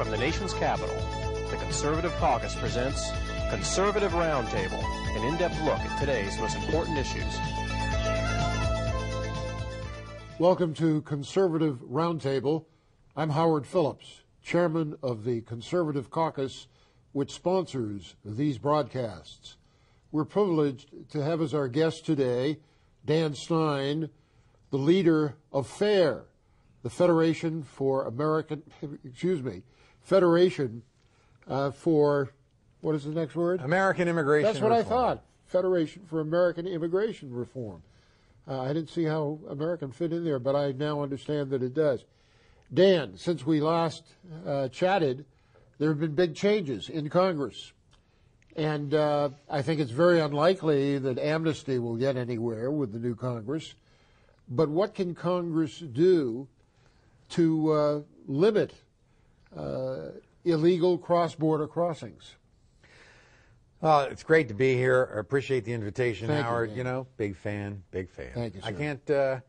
From the nation's capital, the Conservative Caucus presents Conservative Roundtable, an in-depth look at today's most important issues. Welcome to Conservative Roundtable. I'm Howard Phillips, chairman of the Conservative Caucus, which sponsors these broadcasts. We're privileged to have as our guest today Dan Stein, the leader of FAIR, the Federation for what is the next word? American Immigration That's what Reform. I thought. Federation for American Immigration Reform. I didn't see how American fit in there, but I now understand that it does. Dan, since we last chatted, there have been big changes in Congress. And I think it's very unlikely that Amnesty will get anywhere with the new Congress. But what can Congress do to limit illegal cross-border crossings? Well, it's great to be here. I appreciate the invitation, Thank Howard. you, Dan. Big fan. Thank you, sir.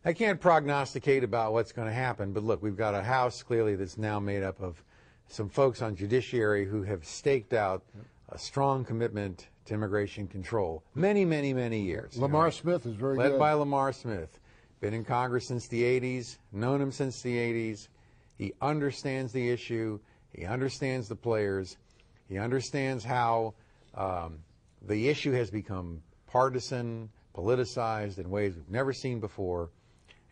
I can't prognosticate about what's going to happen, but look, we've got a House clearly that's now made up of some folks on judiciary who have staked out a strong commitment to immigration control many, many, many years. Lamar Smith is very led good. by Lamar Smith. Been in Congress since the 80s, known him since the 80s. He understands the issue. He understands the players. He understands how the issue has become partisan, politicized in ways we've never seen before.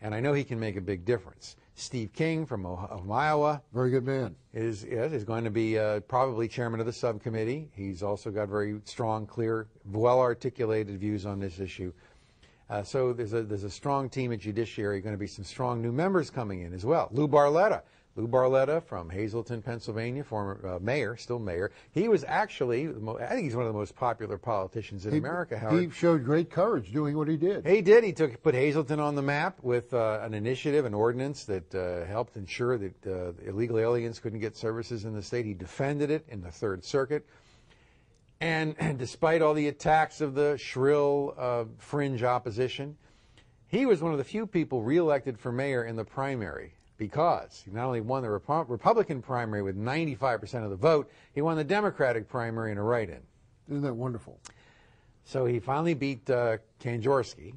And I know he can make a big difference. Steve King from Iowa. Very good man. Is going to be probably chairman of the subcommittee. He's also got very strong, clear, well-articulated views on this issue. So there's a strong team at Judiciary, going to be some strong new members coming in as well. Lou Barletta from Hazleton, Pennsylvania, former mayor, still mayor. He was actually, I think he's one of the most popular politicians in America, Howard. He showed great courage doing what he did. He did. He put Hazleton on the map with an initiative, an ordinance that helped ensure that illegal aliens couldn't get services in the state. He defended it in the Third Circuit. And despite all the attacks of the shrill fringe opposition, he was one of the few people reelected for mayor in the primary because he not only won the Republican primary with 95% of the vote, he won the Democratic primary in a write-in. Isn't that wonderful? So he finally beat Kanjorski,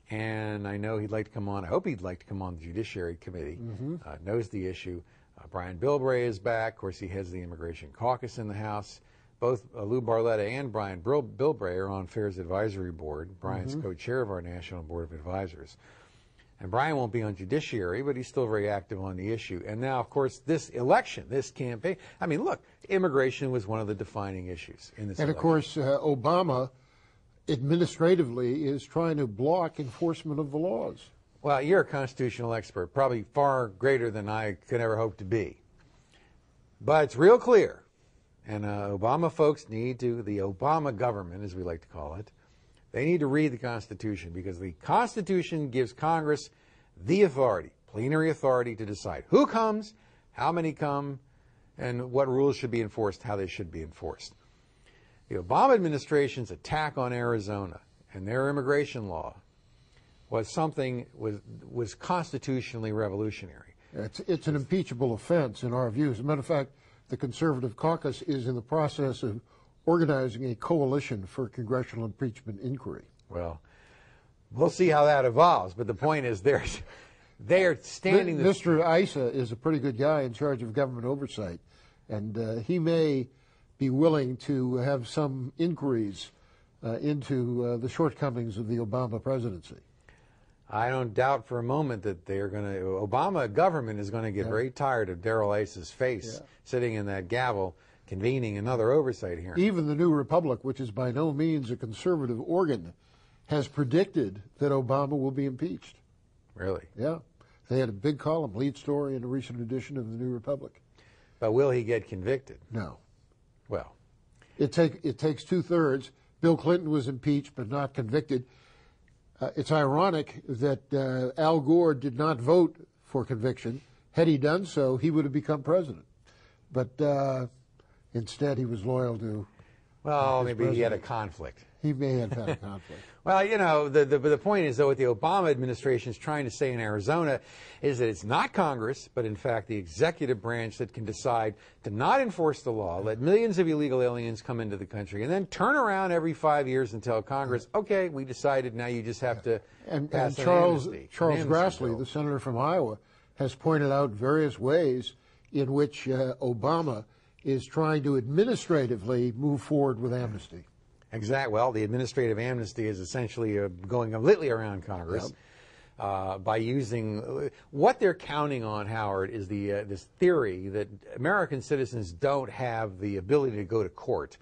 and I know he'd like to come on. I hope he'd like to come on the Judiciary Committee, knows the issue. Brian Bilbray is back. Of course, he heads the Immigration Caucus in the House. Both Lou Barletta and Brian Bilbray are on FAIR's advisory board. Brian's co-chair of our National Board of Advisors. And Brian won't be on Judiciary, but he's still very active on the issue. And now, of course, this election, this campaign, I mean, look, immigration was one of the defining issues in this election. And, of course, Obama administratively is trying to block enforcement of the laws. Well, you're a constitutional expert, probably far greater than I could ever hope to be. But it's real clear. And Obama folks the Obama government, as we like to call it, they need to read the Constitution because the Constitution gives Congress the authority, plenary authority to decide who comes, how many come, and what rules should be enforced, how they should be enforced. The Obama administration's attack on Arizona and their immigration law was constitutionally revolutionary. It's an impeachable offense in our view. As a matter of fact, the Conservative Caucus is in the process of organizing a coalition for congressional impeachment inquiry. Well, we'll see how that evolves, but the point is they're standing... Mr. Issa is a pretty good guy in charge of government oversight, and he may be willing to have some inquiries into the shortcomings of the Obama presidency. I don't doubt for a moment that Obama government is going to get very tired of Darrell Issa's face sitting in that gavel convening another oversight hearing. Even the New Republic, which is by no means a conservative organ, has predicted that Obama will be impeached. Really? Yeah. They had a big column, lead story in a recent edition of the New Republic. But will he get convicted? No. Well. It takes two-thirds. Bill Clinton was impeached but not convicted. It's ironic that Al Gore did not vote for conviction. Had he done so, he would have become president. But instead, he was loyal to... Well, maybe he had a conflict. He may have had a conflict. Well, you know, the point is, though, what the Obama administration is trying to say in Arizona is that it's not Congress, but in fact the executive branch that can decide to not enforce the law, let millions of illegal aliens come into the country, and then turn around every 5 years and tell Congress, okay, we decided, now you just have to pass an amnesty. Charles Grassley, the senator from Iowa, has pointed out various ways in which Obama is trying to administratively move forward with amnesty. Exactly. Well, the administrative amnesty is essentially going completely around Congress by using what they're counting on, Howard, is this theory that American citizens don't have the ability to go to court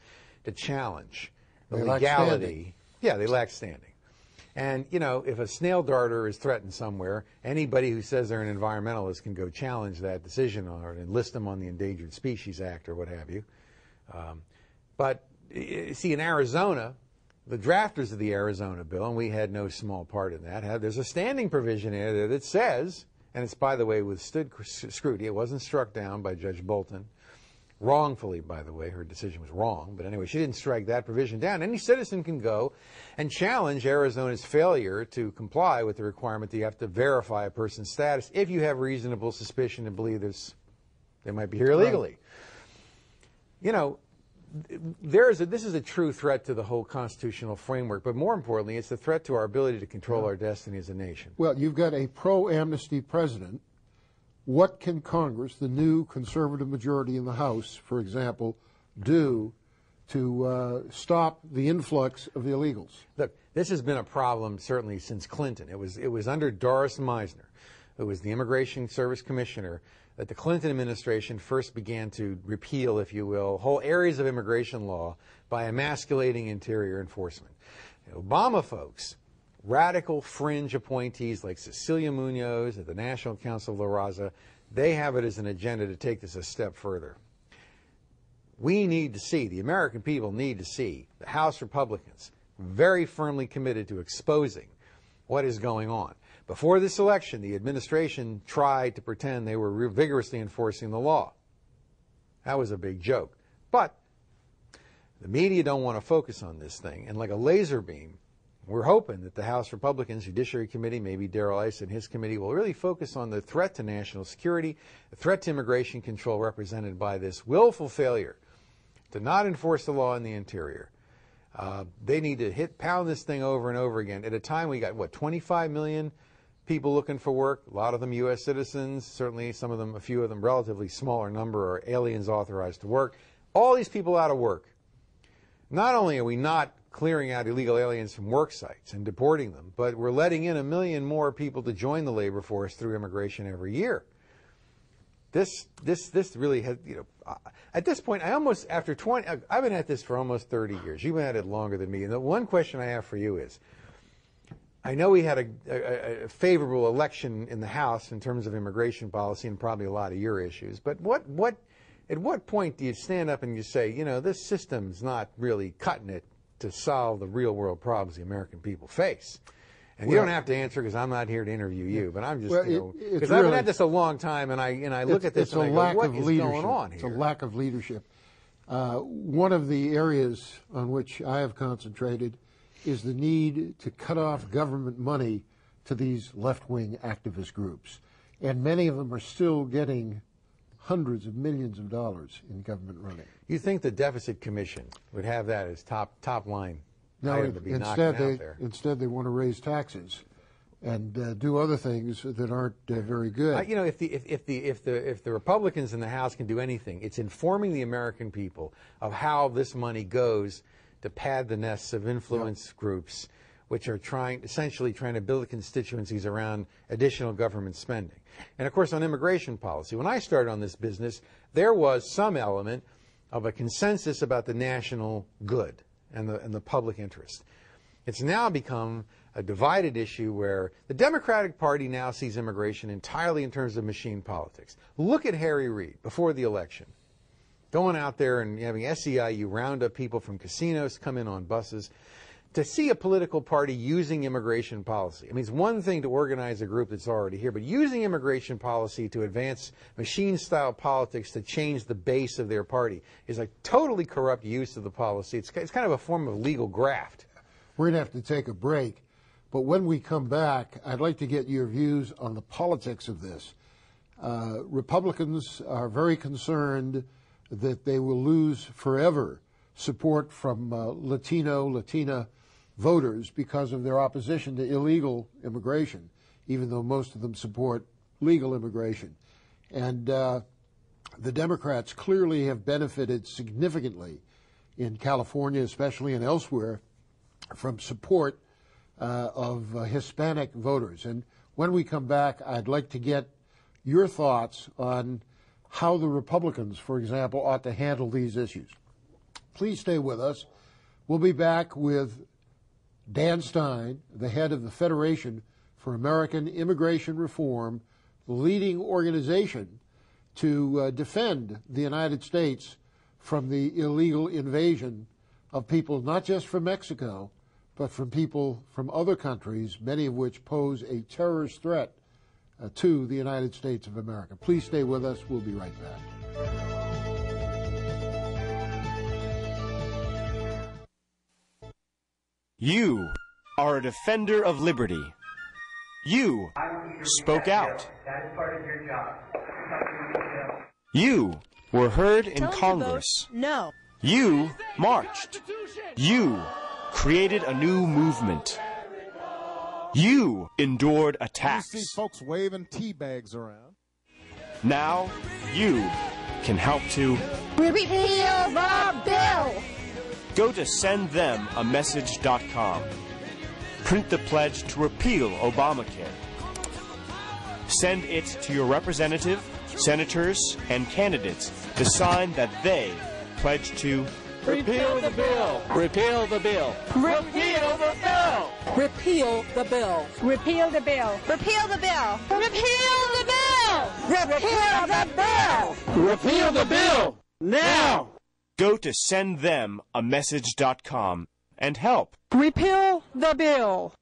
to challenge the legality. Yeah, they lack standing. And, you know, if a snail darter is threatened somewhere, anybody who says they're an environmentalist can go challenge that decision or enlist them on the Endangered Species Act or what have you. But see, in Arizona, the drafters of the Arizona bill, and we had no small part in that, there's a standing provision in there that says, and it's, by the way, withstood scrutiny. It wasn't struck down by Judge Bolton. Wrongfully, by the way. Her decision was wrong. But anyway, she didn't strike that provision down. Any citizen can go and challenge Arizona's failure to comply with the requirement that you have to verify a person's status if you have reasonable suspicion to believe they might be here illegally. Right. You know, this is a true threat to the whole constitutional framework, but more importantly, it's a threat to our ability to control our destiny as a nation. Well, you've got a pro-amnesty president. What can Congress, the new conservative majority in the House, for example, do to stop the influx of the illegals? Look, this has been a problem certainly since Clinton. It was under Doris Meisner, who was the Immigration Service Commissioner, that the Clinton administration first began to repeal, if you will, whole areas of immigration law by emasculating interior enforcement. The Obama folks, radical fringe appointees like Cecilia Munoz at the National Council of La Raza, they have it as an agenda to take this a step further. We need to see, the American people need to see, the House Republicans very firmly committed to exposing what is going on. Before this election, the administration tried to pretend they were vigorously enforcing the law. That was a big joke. But the media don't want to focus on this thing. And like a laser beam, we're hoping that the House Republicans Judiciary Committee, maybe Darrell Issa and his committee, will really focus on the threat to national security, the threat to immigration control represented by this willful failure to not enforce the law in the interior. They need to pound this thing over and over again. At a time we got, 25 million people looking for work, a lot of them U.S. citizens, certainly some of them, a few of them, relatively smaller number are aliens authorized to work. All these people out of work. Not only are we not clearing out illegal aliens from work sites and deporting them, but we're letting in 1 million more people to join the labor force through immigration every year. This really has, at this point, I've been at this for almost 30 years. You've been at it longer than me. And the one question I have for you is, I know we had a favorable election in the House in terms of immigration policy and probably a lot of your issues, but at what point do you stand up and you say, this system's not really cutting it to solve the real world problems the American people face? And you don't have to answer because I'm not here to interview you, but I'm just, because I've been at this a long time and I look at this and I go, what is going on here? It's a lack of leadership. One of the areas on which I have concentrated is the need to cut off government money to these left-wing activist groups. And many of them are still getting hundreds of millions of dollars in government running. You think the Deficit Commission would have that as top line item to be knocking out there? Instead, they want to raise taxes and do other things that aren't very good. If the Republicans in the House can do anything, it's informing the American people of how this money goes to pad the nests of influence groups, which are essentially trying to build constituencies around additional government spending. And of course, on immigration policy, when I started on this business, there was some element of a consensus about the national good and the public interest. It's now become a divided issue where the Democratic Party now sees immigration entirely in terms of machine politics. Look at Harry Reid before the election, going out there and having SEIU round up people from casinos, come in on buses. To see a political party using immigration policy, I mean, it's one thing to organize a group that's already here, but using immigration policy to advance machine-style politics to change the base of their party is a totally corrupt use of the policy. It's kind of a form of legal graft. We're going to have to take a break. But when we come back, I'd like to get your views on the politics of this. Republicans are very concerned that they will lose forever support from Latina voters because of their opposition to illegal immigration, even though most of them support legal immigration. And the Democrats clearly have benefited significantly in California, especially, and elsewhere, from support of Hispanic voters. And when we come back, I'd like to get your thoughts on how the Republicans, for example, ought to handle these issues. Please stay with us. We'll be back with Dan Stein, the head of the Federation for American Immigration Reform, the leading organization to defend the United States from the illegal invasion of people not just from Mexico, but from people from other countries, many of which pose a terrorist threat to the United States of America. Please stay with us. We'll be right back. You are a defender of liberty. You spoke out. That is part of your job. You were heard in Congress. No. You marched. You created a new movement. You endured attacks. You see folks waving tea bags around. Now you can help to Repeal the bill. go to sendthematmessage.com. Print the pledge to repeal Obamacare. Send it to your representative, senators, and candidates to sign that they pledge to repeal the bill. Repeal the bill. Repeal the bill. Repeal the bill. Repeal the bill. Repeal the bill. Repeal the bill. Repeal the bill. Repeal the bill. Now. Go to sendthematmessage.com and help. Repeal the bill.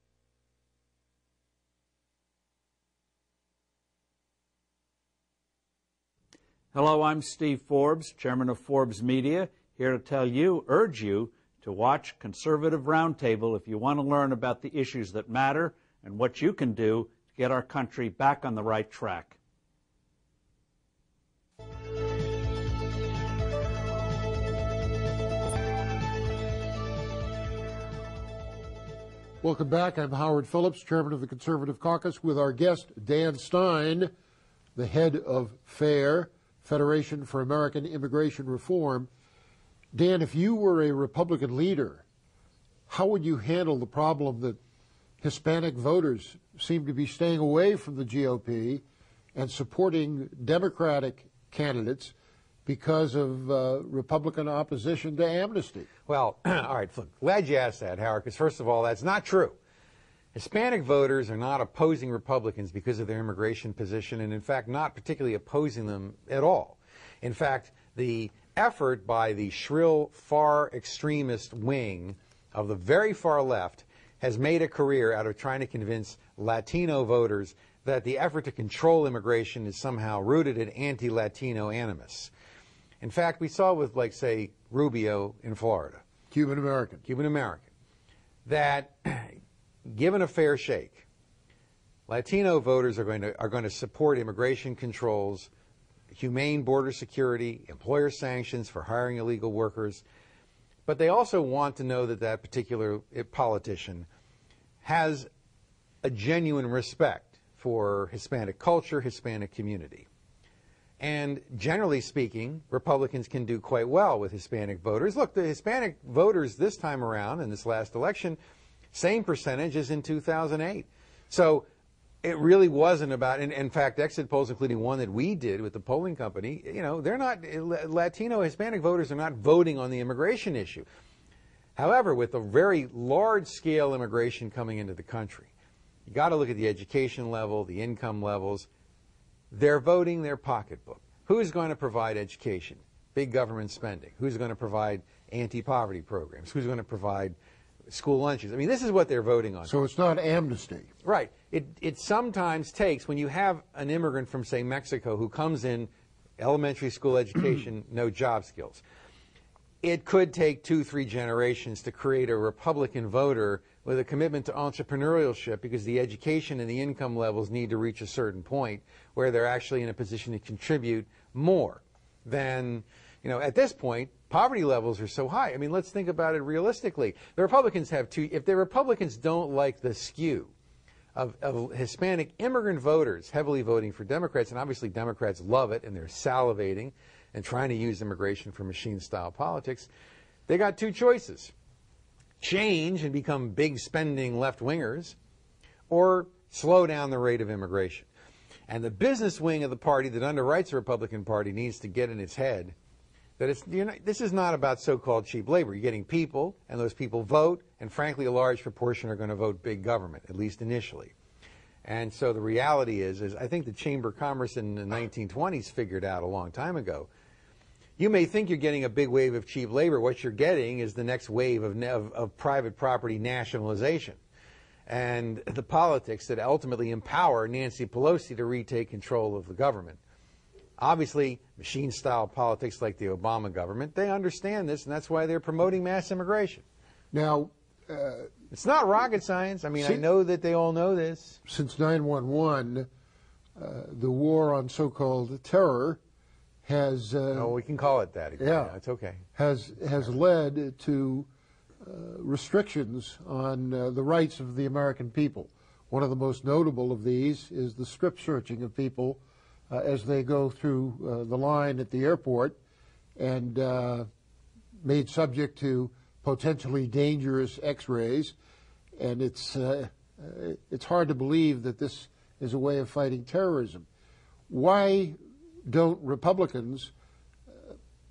Hello, I'm Steve Forbes, chairman of Forbes Media, here to urge you to watch Conservative Roundtable if you want to learn about the issues that matter and what you can do to get our country back on the right track. Welcome back. I'm Howard Phillips, chairman of the Conservative Caucus, with our guest, Dan Stein, the head of FAIR, Federation for American Immigration Reform. Dan, if you were a Republican leader, how would you handle the problem that Hispanic voters seem to be staying away from the GOP and supporting Democratic candidates because of Republican opposition to amnesty? Well, all right, look, glad you asked that, Howard, because first of all, that's not true. Hispanic voters are not opposing Republicans because of their immigration position, and in fact not particularly opposing them at all. In fact, the effort by the shrill, far extremist wing of the very far left has made a career out of trying to convince Latino voters that the effort to control immigration is somehow rooted in anti-Latino animus. In fact, we saw with, like, say, Rubio in Florida. Cuban American, that given a fair shake, Latino voters are going to support immigration controls, humane border security, employer sanctions for hiring illegal workers, but they also want to know that that particular politician has a genuine respect for Hispanic culture, Hispanic community. And generally speaking, Republicans can do quite well with Hispanic voters. Look, the Hispanic voters this time around in this last election, same percentage as in 2008. So it really wasn't about, and in fact, exit polls, including one that we did with the polling company, you know, they're not, Latino, Hispanic voters are not voting on the immigration issue. However, with a very large-scale immigration coming into the country, you got to look at the education level, the income levels. They're voting their pocketbook. Who's going to provide education? Big government spending. Who's going to provide anti-poverty programs? Who's going to provide school lunches? I mean, this is what they're voting on. So it's not amnesty. Right. It sometimes takes, when you have an immigrant from, say, Mexico who comes in, elementary school education, no job skills. it could take 2-3 generations to create a Republican voter with a commitment to entrepreneurship, because the education and the income levels need to reach a certain point where they're actually in a position to contribute more than, at this point, poverty levels are so high. I mean, let's think about it realistically. The Republicans have if the Republicans don't like the skew of Hispanic immigrant voters heavily voting for Democrats, and obviously Democrats love it and they're salivating and trying to use immigration for machine-style politics, they got two choices. Change and become big spending left-wingers, or slow down the rate of immigration. And the business wing of the party that underwrites the Republican Party needs to get in its head that this is not about so-called cheap labor. You're getting people, and those people vote, and frankly a large proportion are going to vote big government, at least initially. And so the reality is I think the Chamber of Commerce in the 1920s figured out a long time ago, you may think you're getting a big wave of cheap labor. What you're getting is the next wave of private property nationalization and the politics that ultimately empower Nancy Pelosi to retake control of the government. Obviously, machine-style politics like the Obama government, they understand this, and that's why they're promoting mass immigration. Now, it's not rocket science. I mean, I know that they all know this. Since 9/11, the war on so-called terror has... no, we can call it that again. Yeah. It's okay. Has led to restrictions on the rights of the American people. One of the most notable of these is the strip searching of people as they go through the line at the airport, and made subject to potentially dangerous X-rays. And it's hard to believe that this is a way of fighting terrorism. Why don't Republicans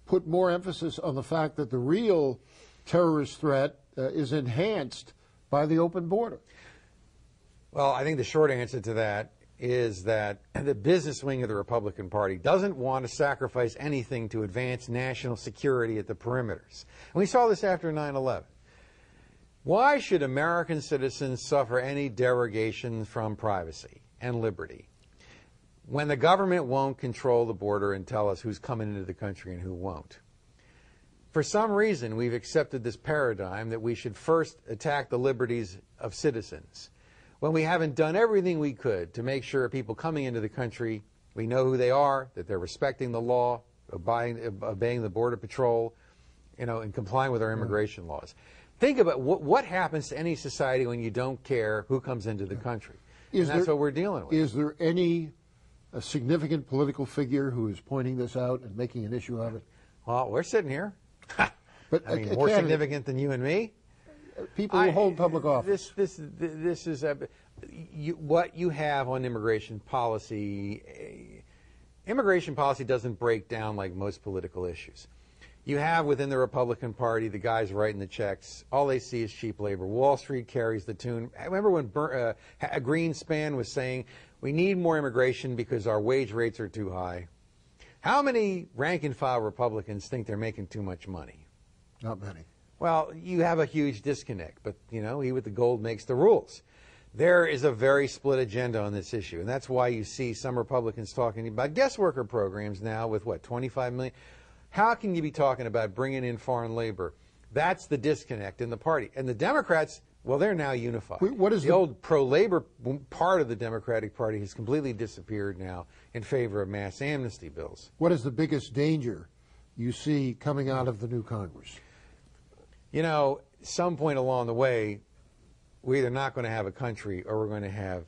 put more emphasis on the fact that the real terrorist threat is enhanced by the open border? Well, I think the short answer to that is that the business wing of the Republican Party doesn't want to sacrifice anything to advance national security at the perimeters. And we saw this after 9/11. Why should American citizens suffer any derogation from privacy and liberty when the government won't control the border and tell us who's coming into the country and who won't? For some reason, we've accepted this paradigm that we should first attack the liberties of citizens, when we haven't done everything we could to make sure people coming into the country, we know who they are, that they're respecting the law, obeying the Border Patrol, and complying with our immigration laws. Think about what happens to any society when you don't care who comes into the country. And that's what we're dealing with. Is there any significant political figure who is pointing this out and making an issue of it? Well, we're sitting here. But I mean, more significant than you and me? People who hold public office. This is what you have on immigration policy. Immigration policy doesn't break down like most political issues. You have within the Republican Party the guys writing the checks. All they see is cheap labor. Wall Street carries the tune. I remember when Greenspan was saying we need more immigration because our wage rates are too high. How many rank-and-file Republicans think they're making too much money? Not many. Well, you have a huge disconnect, but, he with the gold makes the rules. There is a very split agenda on this issue, and that's why you see some Republicans talking about guest worker programs now with, 25 million? How can you be talking about bringing in foreign labor? That's the disconnect in the party. And the Democrats, well, they're now unified. What is the old pro-labor part of the Democratic Party has completely disappeared now in favor of mass amnesty bills. What is the biggest danger you see coming out of the new Congress? Some point along the way, we're either not going to have a country or we're going to have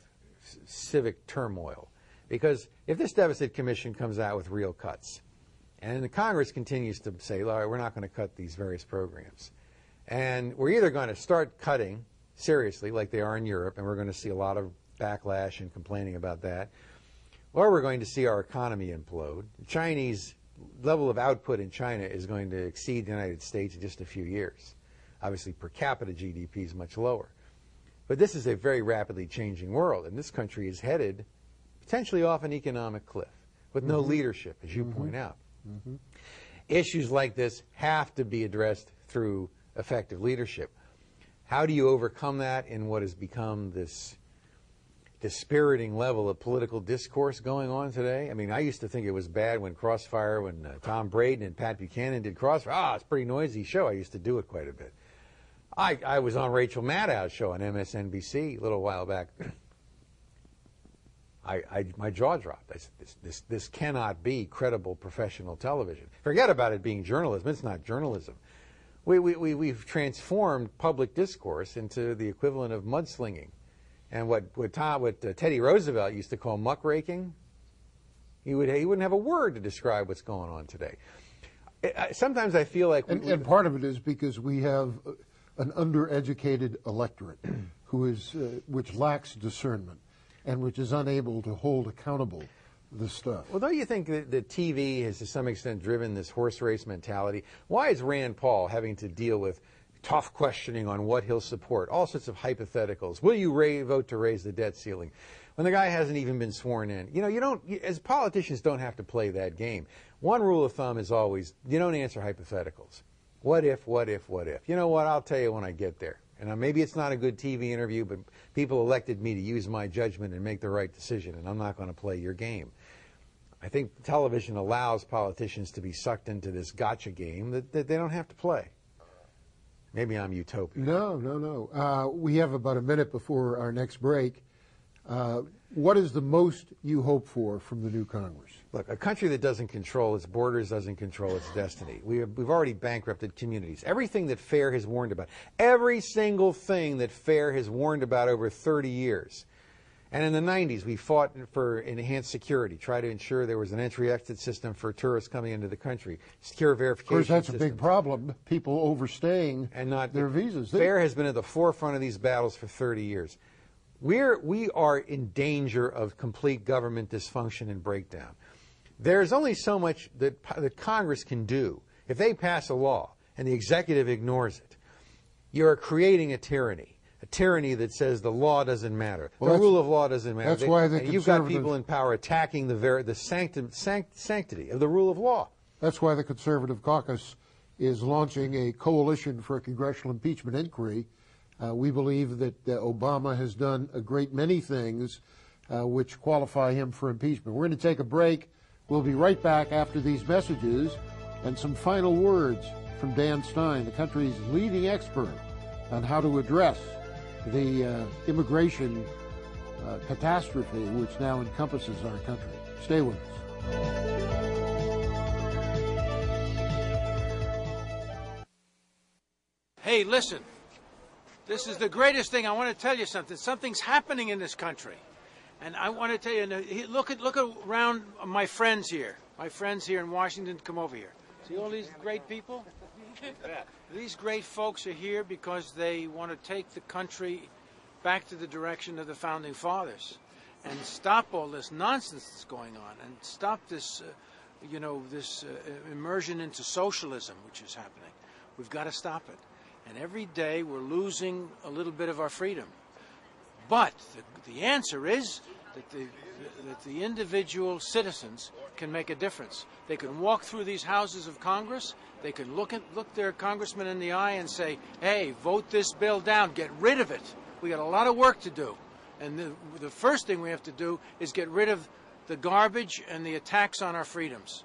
civic turmoil. Because if this deficit commission comes out with real cuts, and the Congress continues to say, all right, we're not going to cut these various programs, and we're either going to start cutting seriously like they are in Europe, and we're going to see a lot of backlash and complaining about that, or we're going to see our economy implode. The Chinese level of output in China is going to exceed the United States in just a few years. Obviously, per capita GDP is much lower. But this is a very rapidly changing world, and this country is headed potentially off an economic cliff with no leadership, as you point out. Issues like this have to be addressed through effective leadership. How do you overcome that in what has become this dispiriting level of political discourse going on today. I mean, I used to think it was bad when Crossfire, when Tom Braden and Pat Buchanan did Crossfire. It's a pretty noisy show. I used to do it quite a bit. I was on Rachel Maddow's show on MSNBC a little while back. My jaw dropped. I said, this cannot be credible professional television. Forget about it being journalism. It's not journalism. We've transformed public discourse into the equivalent of mudslinging. And what Teddy Roosevelt used to call muckraking, he wouldn't have a word to describe what's going on today. Sometimes I feel like... And part of it is because we have an undereducated electorate which lacks discernment and which is unable to hold accountable this stuff. Well, don't you think that TV has to some extent driven this horse race mentality? Why is Rand Paul having to deal with tough questioning on what he'll support, all sorts of hypotheticals? Will you vote to raise the debt ceiling? When the guy hasn't even been sworn in. As politicians don't have to play that game. One rule of thumb is always, you don't answer hypotheticals. What if, what if, what if? You know what, I'll tell you when I get there. And maybe it's not a good TV interview, but people elected me to use my judgment and make the right decision, and I'm not going to play your game. I think television allows politicians to be sucked into this gotcha game that they don't have to play. Maybe I'm utopian. No. We have about a minute before our next break. What is the most you hope for from the new Congress? Look, a country that doesn't control its borders doesn't control its destiny. We've already bankrupted communities. Everything that FAIR has warned about, every single thing that FAIR has warned about over 30 years. And in the 90s, we fought for enhanced security, try to ensure there was an entry-exit system for tourists coming into the country, secure verification. Of course, that's a big problem, people overstaying and not their visas. FAIR has been at the forefront of these battles for 30 years. We are in danger of complete government dysfunction and breakdown. There's only so much that Congress can do. If they pass a law and the executive ignores it, you're creating a tyranny that says the law doesn't matter. The rule of law doesn't matter. That's why you've got people in power attacking the sanctity of the rule of law. That's why the Conservative Caucus is launching a coalition for a congressional impeachment inquiry. We believe that Obama has done a great many things which qualify him for impeachment. We're going to take a break. We'll be right back after these messages and some final words from Dan Stein, the country's leading expert on how to address the immigration catastrophe which now encompasses our country. Stay with us. Hey, listen. This is the greatest thing. I want to tell you something. Something's happening in this country. And I want to tell you, look around my friends here. My friends here in Washington, come over here. See all these great people? These great folks are here because they want to take the country back to the direction of the Founding Fathers and stop all this nonsense that's going on and stop this, this immersion into socialism, which is happening. We've got to stop it. And every day we're losing a little bit of our freedom. But the answer is that the individual citizens can make a difference. They can walk through these houses of Congress. They can look their congressman in the eye and say, hey, vote this bill down. Get rid of it. We got a lot of work to do. And the first thing we have to do is get rid of the garbage and the attacks on our freedoms.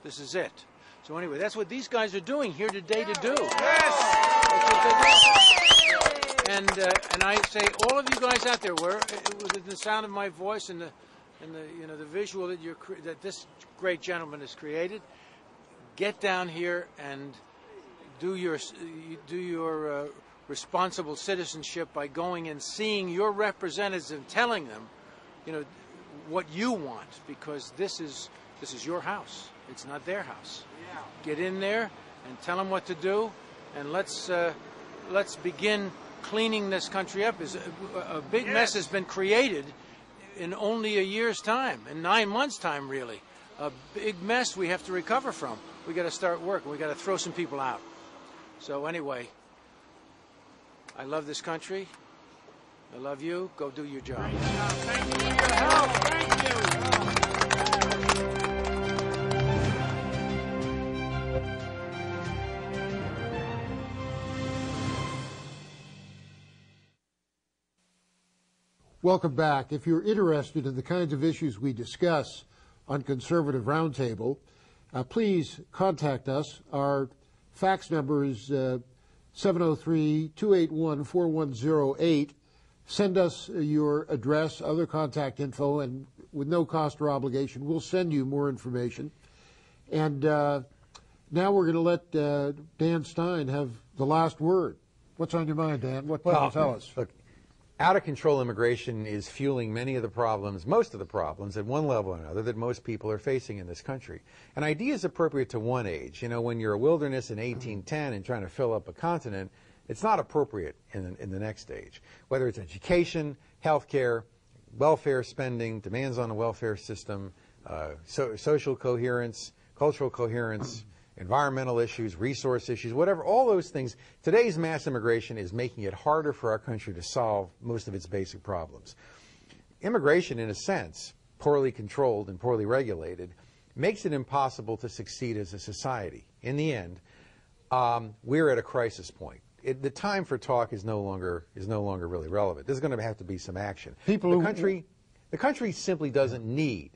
This is it. So anyway, that's what these guys are doing here today to do. Yes! That's what they're doing. And I say, all of you guys out there, with the sound of my voice and the visual that this great gentleman has created, get down here and do your responsible citizenship by going and seeing your representatives and telling them, what you want, because this is your house. It's not their house. Get in there and tell them what to do, and let's begin cleaning this country up. A big mess has been created in only a year's time, in 9 months' time, really. A big mess we have to recover from. We got to start work. We got to throw some people out. So anyway, I love this country. I love you. Go do your job. Thank you for your help. Thank you. Welcome back. If you're interested in the kinds of issues we discuss on Conservative Roundtable, please contact us. Our fax number is 703-281-4108. Send us your address, other contact info, and with no cost or obligation, we'll send you more information. And now we're going to let Dan Stein have the last word. What's on your mind, Dan? What can you tell us? Look, out-of-control immigration is fueling many of the problems, most of the problems, at one level or another that most people are facing in this country. An idea is appropriate to one age. You know, when you're a wilderness in 1810 and trying to fill up a continent, it's not appropriate in the next age. Whether it's education, healthcare, welfare spending, demands on the welfare system, social coherence, cultural coherence, environmental issues, resource issues, whatever, all those things. Today's mass immigration is making it harder for our country to solve most of its basic problems. Immigration, in a sense, poorly controlled and poorly regulated, makes it impossible to succeed as a society. In the end, we're at a crisis point. The time for talk is no longer really relevant. There's going to have to be some action. The country simply doesn't need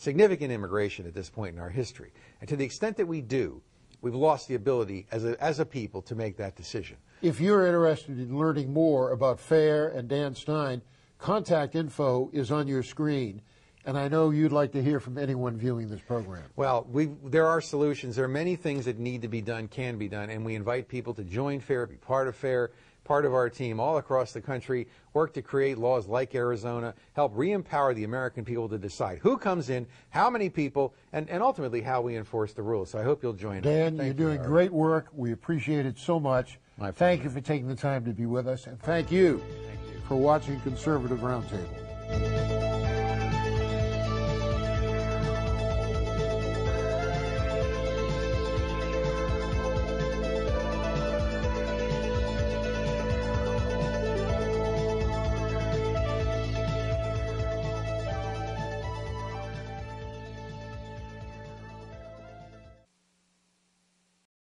significant immigration at this point in our history. And to the extent that we do, we've lost the ability as a people to make that decision. If you're interested in learning more about FAIR and Dan Stein, contact info is on your screen. And I know you'd like to hear from anyone viewing this program. Well, there are solutions. There are many things that need to be done, can be done, and we invite people to join FAIR, be part of FAIR, part of our team all across the country, work to create laws like Arizona, help re-empower the American people to decide who comes in, how many people, and ultimately how we enforce the rules. So I hope you'll join us. Dan, you're doing great work. We appreciate it so much. Thank you for taking the time to be with us, and thank you for watching Conservative Roundtable.